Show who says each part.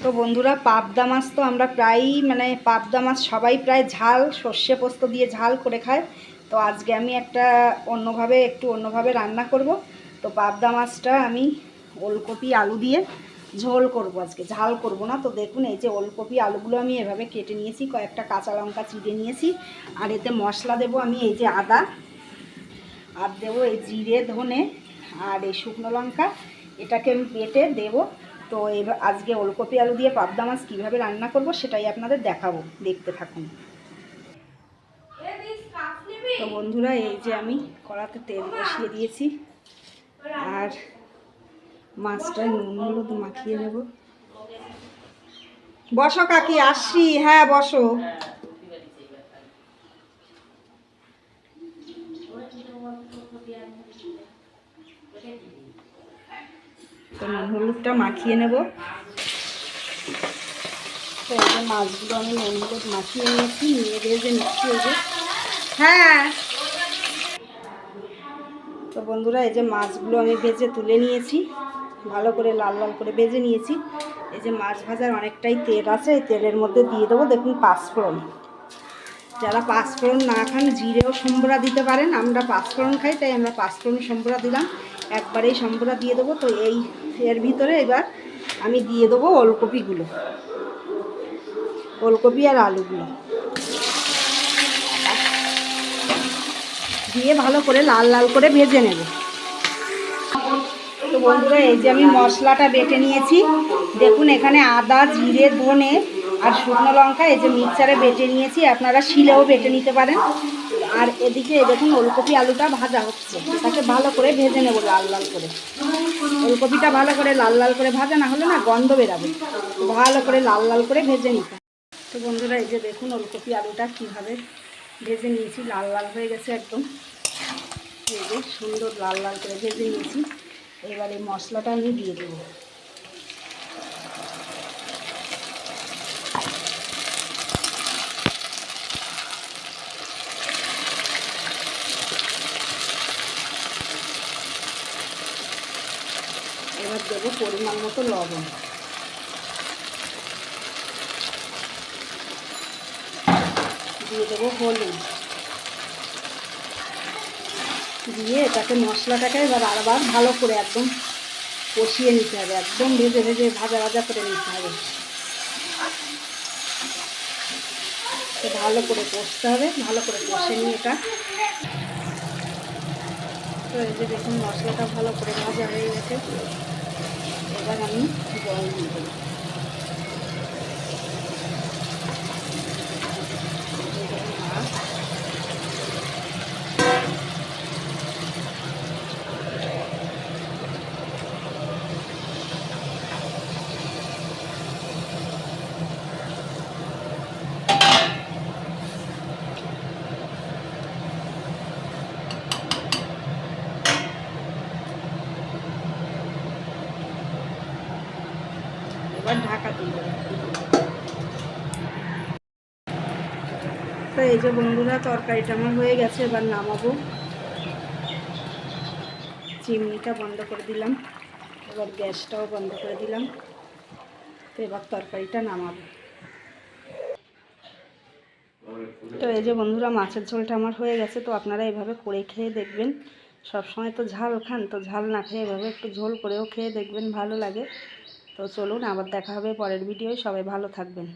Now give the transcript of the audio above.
Speaker 1: তো বন্ধুরা, পাবদা মাছ তো আমরা প্রায়ই পাবদা মাছ সবাই প্রায় ঝাল সর্ষে পোস্ত দিয়ে ঝাল করে খায়। তো আজকে আমি একটু অন্যভাবে রান্না করব। তো পাবদা মাছটা আমি ওলকপি আলু দিয়ে ঝোল করব, আজকে ঝাল করব না। তো দেখুন, এই যে ওলকপি আলুগুলো আমি এভাবে কেটে নিয়েছি, কয়েকটা কাঁচা লঙ্কা চিড়ে নিয়েছি। আর এতে মশলা দেব আমি এই যে আদা, আর দেবো এই জিরে ধনে আর এই শুকনো লঙ্কা, এটাকে আমি বেটে দেবো। তো এবার আজকে ওলকপি আলু দিয়ে পাবদা মাছ কীভাবে রান্না করব সেটাই আপনাদের দেখাবো, দেখতে থাকুন। তো বন্ধুরা, এই যে আমি কড়াতে তেল বসিয়ে দিয়েছি, আর মাছটায় নুন হলুদ মাখিয়ে নেব। বসো কাকি, আসছি। হ্যাঁ বসো। তো নুন হলুদটা মাখিয়ে নেব। তো এই যে মাছগুলো আমি নুন হলুদ মাখিয়ে নিয়েছি, নিয়ে ভেজে নিচ্ছি। এই যে হ্যাঁ। তো বন্ধুরা, এই যে মাছগুলো আমি ভেজে তুলে নিয়েছি, ভালো করে লাল লাল করে ভেজে নিয়েছি। এই যে মাছ ভাজার অনেকটাই তেল আছে, এই তেলের মধ্যে দিয়ে দেবো দেখুন পাঁচফোড়ন। যারা পাঁচফোড়ন না খান জিরেও সম্বরা দিতে পারেন, আমরা পাঁচফোড়ন খাই তাই আমরা পাঁচফোড়ন সম্বরা দিলাম, একবারেই সম্বরা দিয়ে দেবো। তো এর ভিতরে এবার আমি দিয়ে দেবো ওলকপি আর আলুগুলো দিয়ে ভালো করে লাল লাল করে ভেজে নেব। তো বন্ধুরা, এই যে আমি মশলাটা বেটে নিয়েছি, দেখুন এখানে আদা জিরে ধনে আর শুকনো লঙ্কা এই যে মিক্সারে বেটে নিয়েছি, আপনারা শিলেও বেটে নিতে পারেন। আর এদিকে দেখুন ওলকপি আলুটা ভাজা হচ্ছে, এটাকে ভালো করে ভেজে নেব লাল লাল করে। ওলকপিটা ভালো করে লাল লাল করে ভাজা না হলে না গন্ধ বেরাবে, ভালো করে লাল লাল করে ভেজে নিতে। তো বন্ধুরা, এই যে দেখুন ওলকপি আলুটা কীভাবে ভেজে নিয়েছি, লাল লাল হয়ে গেছে একদম। এই যে সুন্দর লাল লাল করে ভেজে নিয়েছি। এবার এই মশলাটা আমি দিয়ে দেব। এবার দেবো পরিমাণ মতো লবণ, দিয়ে দেবো হলুদ, দিয়ে এটাকে মশলাটাকে এবার আবার ভালো করে একদম কষিয়ে নিতে হবে, একদম ভেজে ভেজে ভাজা ভাজা করে নিতে হবে। তো ভালো করে কষতে হবে, ভালো করে কষে নিয়ে এটা। তো এই যে দেখুন মশলাটা ভালো করে ভাজা হয়ে গেছে, এবার আমি জল দিয়ে দেবো। এবার ঢাকা দিয়ে দেবো। তো এই যে বন্ধুরা, তরকারিটা আমার হয়ে গেছে, এবার নামাবো। চিমনিটা বন্ধ করে দিলাম, এবার গ্যাসটাও বন্ধ করে দিলাম। তো এবার তরকারিটা নামাবো। তো এই যে বন্ধুরা, মাছের ঝোলটা আমার হয়ে গেছে। তো আপনারা এভাবে করে খেয়ে দেখবেন, সব সময় তো ঝাল খান, তো ঝাল না খেয়ে এভাবে একটু ঝোল করেও খেয়ে দেখবেন, ভালো লাগে। তো চলুন, আবার দেখা হবে পরের ভিডিওয়। সবাই ভালো থাকবেন।